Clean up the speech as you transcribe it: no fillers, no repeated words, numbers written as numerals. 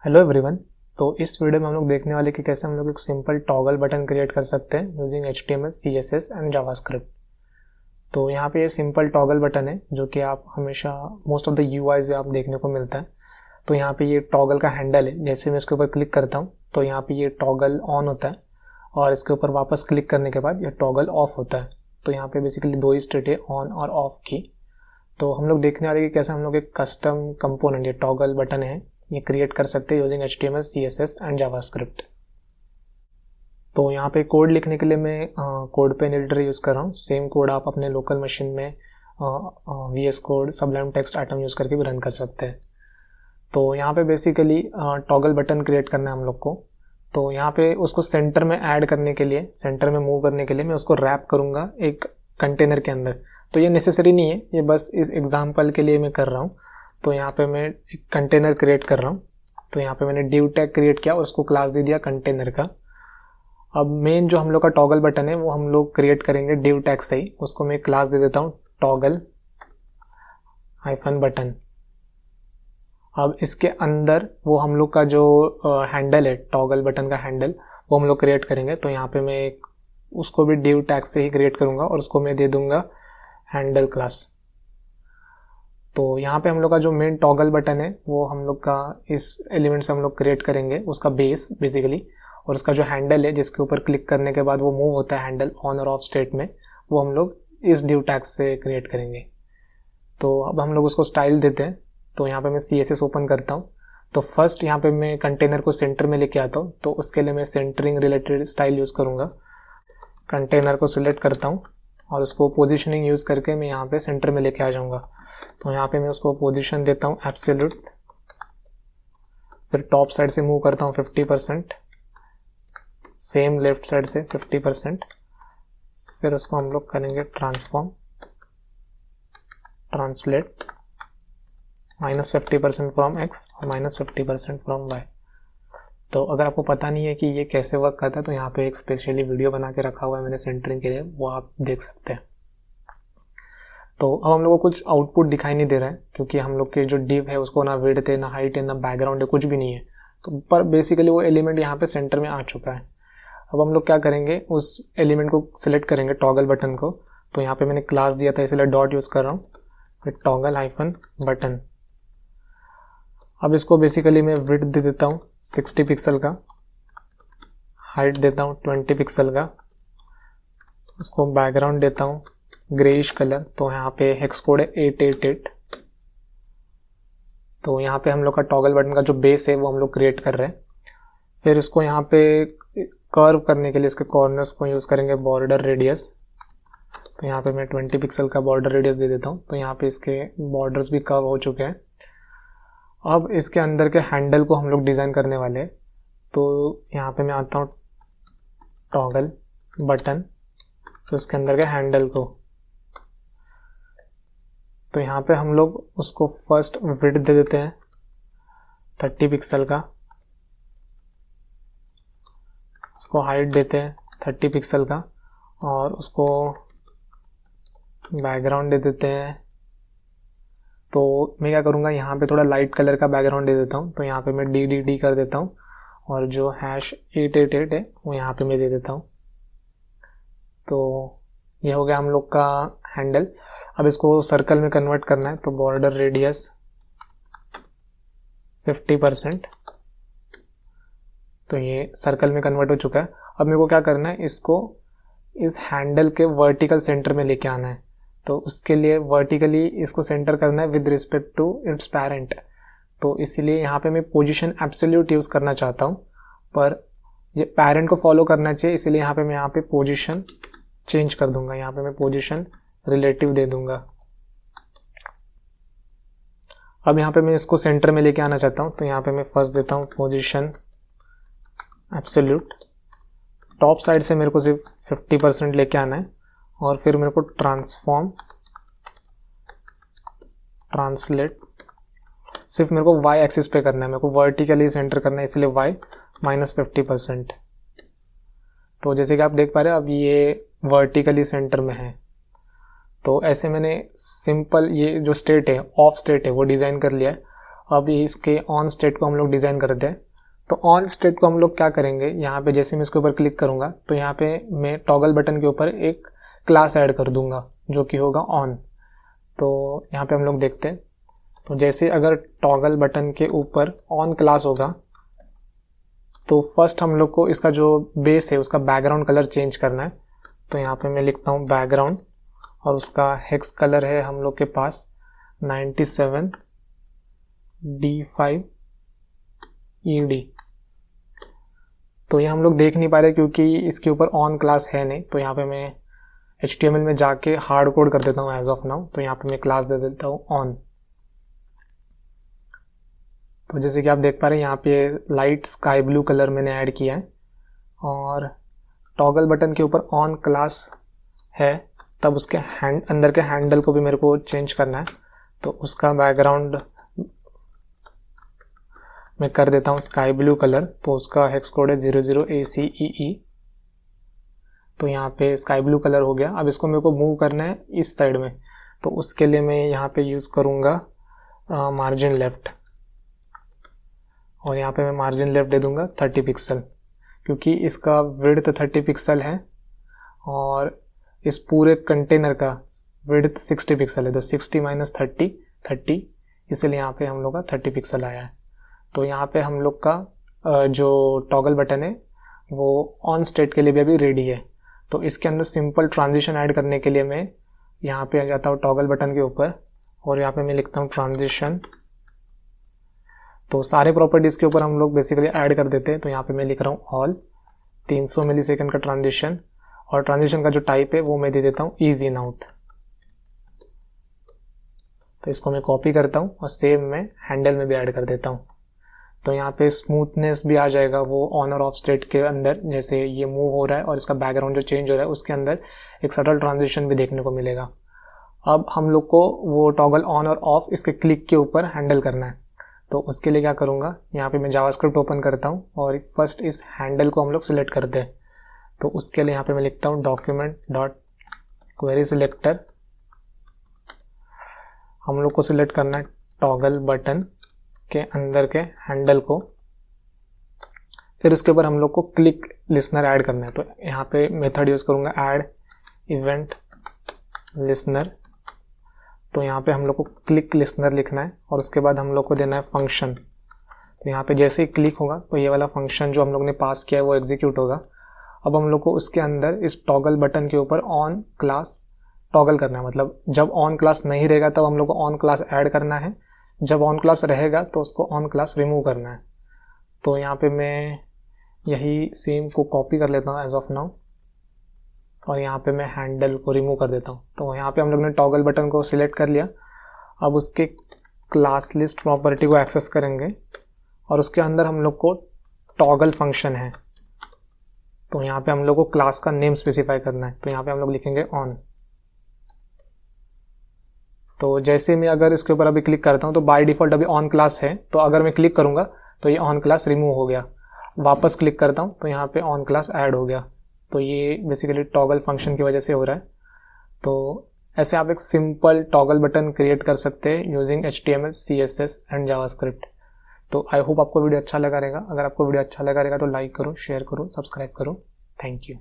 Hello everyone. तो इस video में हम लोग देखने वाले कि कैसे हम लोग एक सिंपल टॉगल बटन क्रिएट कर सकते हैं using HTML, CSS and JavaScript. तो यहाँ पे ये सिंपल टॉगल बटन है जो कि आप हमेशा मोस्ट ऑफ द UIs आप देखने को मिलता है। तो यहाँ पे ये टॉगल का हैंडल है, जैसे मैं इसके ऊपर क्लिक करता हूँ तो यहाँ पे ये टॉगल ऑन होता है और इसके ऊपर वापस क्लिक करने के बाद ये टॉगल ऑफ होता है। तो यहाँ पे बेसिकली दो ही स्टेट है, ऑन और ऑफ की। तो हम लोग देखने वाले कि कैसे हम लोग एक कस्टम कंपोनेंट, ये टॉगल बटन है, ये क्रिएट कर सकते हैं using HTML, CSS and JavaScript. तो यहाँ पे कोड लिखने के लिए मैं कोड पेन एडिटर यूज़ कर रहा हूँ। सेम कोड आप अपने लोकल मशीन में VS code, Sublime text item use करके भी रन कर सकते हैं। तो यहाँ पे बेसिकली टॉगल बटन क्रिएट करना है हम लोग को। तो यहाँ पे उसको सेंटर में ऐड करने के लिए, सेंटर में मूव करने के लिए मैं उसको रैप करूँगा एक कंटेनर के अंदर। तो ये नेसेसरी नहीं है, ये बस इस एग्जाम्पल के लिए मैं कर रहा हूँ। तो यहाँ पे मैं एक कंटेनर क्रिएट कर रहा हूँ। तो यहाँ पे मैंने div टैग क्रिएट किया और उसको क्लास दे दिया कंटेनर का। अब मेन जो हम लोग का टॉगल बटन है वो हम लोग क्रिएट करेंगे div टैग से ही। उसको मैं क्लास दे देता हूँ टॉगल हाइफन बटन। अब इसके अंदर वो हम लोग का जो हैंडल है, टॉगल बटन का हैंडल, वो हम लोग क्रिएट करेंगे। तो यहाँ पे मैं उसको भी div टैग से ही क्रिएट करूँगा और उसको मैं दे दूँगा हैंडल क्लास। तो यहाँ पे हम लोग का जो मेन टॉगल बटन है वो हम लोग का इस एलिमेंट से हम लोग क्रिएट करेंगे, उसका बेस बेसिकली। और उसका जो हैंडल है जिसके ऊपर क्लिक करने के बाद वो मूव होता है हैंडल ऑन और ऑफ स्टेट में, वो हम लोग इस div टैग से क्रिएट करेंगे। तो अब हम लोग उसको स्टाइल देते हैं। तो यहाँ पे मैं CSS ओपन करता हूँ। तो फर्स्ट यहाँ पे मैं कंटेनर को सेंटर में लेके आता हूँ। तो उसके लिए मैं सेंटरिंग रिलेटेड स्टाइल यूज़ करूँगा। कंटेनर को सिलेक्ट करता हूँ और उसको पोजीशनिंग यूज़ करके मैं यहाँ पे सेंटर में लेके आ जाऊँगा। तो यहाँ पे मैं उसको पोजीशन देता हूँ एब्सोल्यूट, फिर टॉप साइड से मूव करता हूँ 50%, सेम लेफ्ट साइड से 50%, फिर उसको हम लोग करेंगे ट्रांसफॉर्म, ट्रांसलेट -50% फ्रॉम X और -50% फ्रॉम Y। तो अगर आपको पता नहीं है कि ये कैसे वर्क करता है तो यहाँ पे एक स्पेशली वीडियो बना के रखा हुआ है मैंने सेंटरिंग के लिए, वो आप देख सकते हैं। तो अब हम लोग को कुछ आउटपुट दिखाई नहीं दे रहा है क्योंकि हम लोग के जो div है उसको ना विड्थ है, ना हाइट है, ना बैकग्राउंड है, कुछ भी नहीं है। तो पर बेसिकली वो एलिमेंट यहाँ पे सेंटर में आ चुका है। अब हम लोग क्या करेंगे, उस एलिमेंट को सिलेक्ट करेंगे टॉगल बटन को। तो यहाँ पे मैंने क्लास दिया था इसलिए डॉट यूज़ कर रहा हूँ, फिर टॉगल हाइफन बटन। अब इसको बेसिकली मैं विड्थ दे देता हूँ 60 पिक्सल का, हाइट देता हूँ 20 पिक्सल का, उसको बैकग्राउंड देता हूँ ग्रेइश कलर। तो यहाँ पे हेक्स कोड है 888। तो यहाँ पे हम लोग का टॉगल बटन का जो बेस है वो हम लोग क्रिएट कर रहे हैं। फिर इसको यहाँ पे कर्व करने के लिए इसके कॉर्नर्स को यूज़ करेंगे बॉर्डर रेडियस। तो यहाँ पे मैं 20 पिक्सल का बॉर्डर रेडियस दे देता हूँ। तो यहाँ पे इसके बॉर्डर्स भी कर्व हो चुके हैं। अब इसके अंदर के हैंडल को हम लोग डिज़ाइन करने वाले हैं। तो यहाँ पे मैं आता हूँ टॉगल बटन, तो इसके अंदर के हैंडल को, तो यहाँ पे हम लोग उसको फर्स्ट विड्थ दे देते हैं 30 पिक्सल का, उसको हाइट देते हैं 30 पिक्सल का और उसको बैकग्राउंड दे देते हैं। तो मैं क्या करूँगा, यहाँ पे थोड़ा लाइट कलर का बैकग्राउंड दे देता हूँ। तो यहाँ पे मैं DDD कर देता हूँ और जो #888 है वो यहाँ पे मैं दे देता हूँ। तो ये हो गया हम लोग का हैंडल। अब इसको सर्कल में कन्वर्ट करना है। तो बॉर्डर रेडियस 50%, तो ये सर्कल में कन्वर्ट हो चुका है। अब मेरे को क्या करना है, इसको इस हैंडल के वर्टिकल सेंटर में लेके आना है। तो उसके लिए वर्टिकली इसको सेंटर करना है with respect to its parent. तो इसीलिए यहाँ पे मैं पोजीशन एब्सोल्यूट यूज़ करना चाहता हूँ, पर ये पेरेंट को फॉलो करना चाहिए, इसीलिए यहाँ पे मैं यहाँ पे पोजीशन चेंज कर दूंगा। यहाँ पे मैं पोजीशन रिलेटिव दे दूंगा। अब यहाँ पे मैं इसको सेंटर में लेके आना चाहता हूँ। तो यहाँ पे मैं फर्स्ट देता हूँ पोजीशन एब्सोल्यूट, टॉप साइड से मेरे को सिर्फ 50% लेके आना है और फिर मेरे को ट्रांसफॉर्म, ट्रांसलेट सिर्फ मेरे को y एक्सिस पे करना है, मेरे को वर्टिकली सेंटर करना है, इसलिए y -50%। तो जैसे कि आप देख पा रहे हैं अब ये वर्टिकली सेंटर में है। तो ऐसे मैंने सिंपल ये जो स्टेट है, ऑफ स्टेट है, वो डिज़ाइन कर लिया है। अब इसके ऑन स्टेट को हम लोग डिज़ाइन करते हैं। तो ऑन स्टेट को हम लोग क्या करेंगे, यहाँ पे जैसे मैं इसके ऊपर क्लिक करूँगा तो यहाँ पे मैं टॉगल बटन के ऊपर एक क्लास ऐड कर दूंगा जो कि होगा ऑन। तो यहाँ पे हम लोग देखते हैं, तो जैसे अगर टॉगल बटन के ऊपर ऑन क्लास होगा तो फर्स्ट हम लोग को इसका जो बेस है उसका बैकग्राउंड कलर चेंज करना है। तो यहाँ पे मैं लिखता हूँ बैकग्राउंड और उसका हेक्स कलर है हम लोग के पास 97D5ED। तो ये हम लोग देख नहीं पा रहे क्योंकि इसके ऊपर ऑन क्लास है नहीं। तो यहाँ पे मैं HTML में जाके हार्ड कोड कर देता हूँ एज ऑफ नाउ। तो यहाँ पे मैं क्लास दे देता हूँ ऑन। तो जैसे कि आप देख पा रहे हैं यहाँ पे लाइट स्काई ब्लू कलर मैंने ऐड किया है और टॉगल बटन के ऊपर ऑन क्लास है, तब उसके अंदर के हैंडल को भी मेरे को चेंज करना है। तो उसका बैकग्राउंड मैं कर देता हूँ स्काई ब्लू कलर। तो उसका हेक्स कोड है 00ACEE। तो यहाँ पे स्काई ब्लू कलर हो गया। अब इसको मेरे को मूव करना है इस साइड में, तो उसके लिए मैं यहाँ पे यूज़ करूँगा मार्जिन लेफ्ट, और यहाँ पे मैं मार्जिन लेफ्ट दे दूँगा 30 पिक्सल, क्योंकि इसका विड्थ 30 पिक्सल है और इस पूरे कंटेनर का विड्थ 60 पिक्सल है। तो 60 माइनस 30 30, इसलिए यहाँ पे हम लोग का 30 पिक्सल आया है। तो यहाँ पे हम लोग का जो टॉगल बटन है वो ऑन स्टेट के लिए भी अभी रेडी है। तो इसके अंदर सिंपल ट्रांजिशन ऐड करने के लिए मैं यहाँ पे आ जाता हूँ टॉगल बटन के ऊपर और यहाँ पे मैं लिखता हूँ ट्रांजिशन। तो सारे प्रॉपर्टीज़ के ऊपर हम लोग बेसिकली ऐड कर देते हैं। तो यहाँ पे मैं लिख रहा हूँ ऑल 300 मिलीसेकंड का ट्रांजिशन, और ट्रांजिशन का जो टाइप है वो मैं दे देता हूँ ईज इन आउट। तो इसको मैं कॉपी करता हूँ और सेम मैं हैंडल में भी ऐड कर देता हूँ। तो यहाँ पे स्मूथनेस भी आ जाएगा वो ऑन और ऑफ स्टेट के अंदर, जैसे ये मूव हो रहा है और इसका बैकग्राउंड जो चेंज हो रहा है उसके अंदर एक सटल ट्रांजिशन भी देखने को मिलेगा। अब हम लोग को वो टॉगल ऑन और ऑफ इसके क्लिक के ऊपर हैंडल करना है। तो उसके लिए क्या करूँगा, यहाँ पे मैं जावास्क्रिप्ट ओपन करता हूँ और फर्स्ट इस हैंडल को हम लोग सिलेक्ट करते हैं। तो उसके लिए यहाँ पे मैं लिखता हूँ डॉक्यूमेंट डॉट क्वेरी सिलेक्टर। हम लोग को सिलेक्ट करना है टॉगल बटन के अंदर के हैंडल को, फिर उसके ऊपर हम लोग को क्लिक लिसनर ऐड करना है। तो यहाँ पे मेथड यूज़ करूँगा ऐड इवेंट लिसनर। तो यहाँ पे हम लोग को क्लिक लिसनर लिखना है और उसके बाद हम लोग को देना है फंक्शन। तो यहाँ पे जैसे ही क्लिक होगा तो ये वाला फंक्शन जो हम लोग ने पास किया है वो एग्जीक्यूट होगा। अब हम लोग को उसके अंदर इस टॉगल बटन के ऊपर ऑन क्लास टॉगल करना है, मतलब जब ऑन क्लास नहीं रहेगा तब हम लोग को ऑन क्लास ऐड करना है, जब ऑन क्लास रहेगा तो उसको ऑन क्लास रिमूव करना है। तो यहाँ पे मैं यही सेम को कॉपी कर लेता हूँ एज ऑफ नाउ और यहाँ पे मैं हैंडल को रिमूव कर देता हूँ। तो यहाँ पे हम लोग ने टॉगल बटन को सिलेक्ट कर लिया। अब उसके क्लास लिस्ट प्रॉपर्टी को एक्सेस करेंगे और उसके अंदर हम लोग को टॉगल फंक्शन है। तो यहाँ पे हम लोग को क्लास का नेम स्पेसिफाई करना है। तो यहाँ पे हम लोग लिखेंगे ऑन। तो जैसे मैं अगर इसके ऊपर अभी क्लिक करता हूँ तो बाय डिफॉल्ट अभी ऑन क्लास है, तो अगर मैं क्लिक करूँगा तो ये ऑन क्लास रिमूव हो गया। वापस क्लिक करता हूँ तो यहाँ पे ऑन क्लास ऐड हो गया। तो ये बेसिकली टॉगल फंक्शन की वजह से हो रहा है। तो ऐसे आप एक सिंपल टॉगल बटन क्रिएट कर सकते हैं using HTML, CSS and JavaScript. तो आई होप आपको वीडियो अच्छा लगा रहेगा। अगर आपको वीडियो अच्छा लगा रहेगा तो लाइक करो, शेयर करो, सब्सक्राइब करो। Thank you.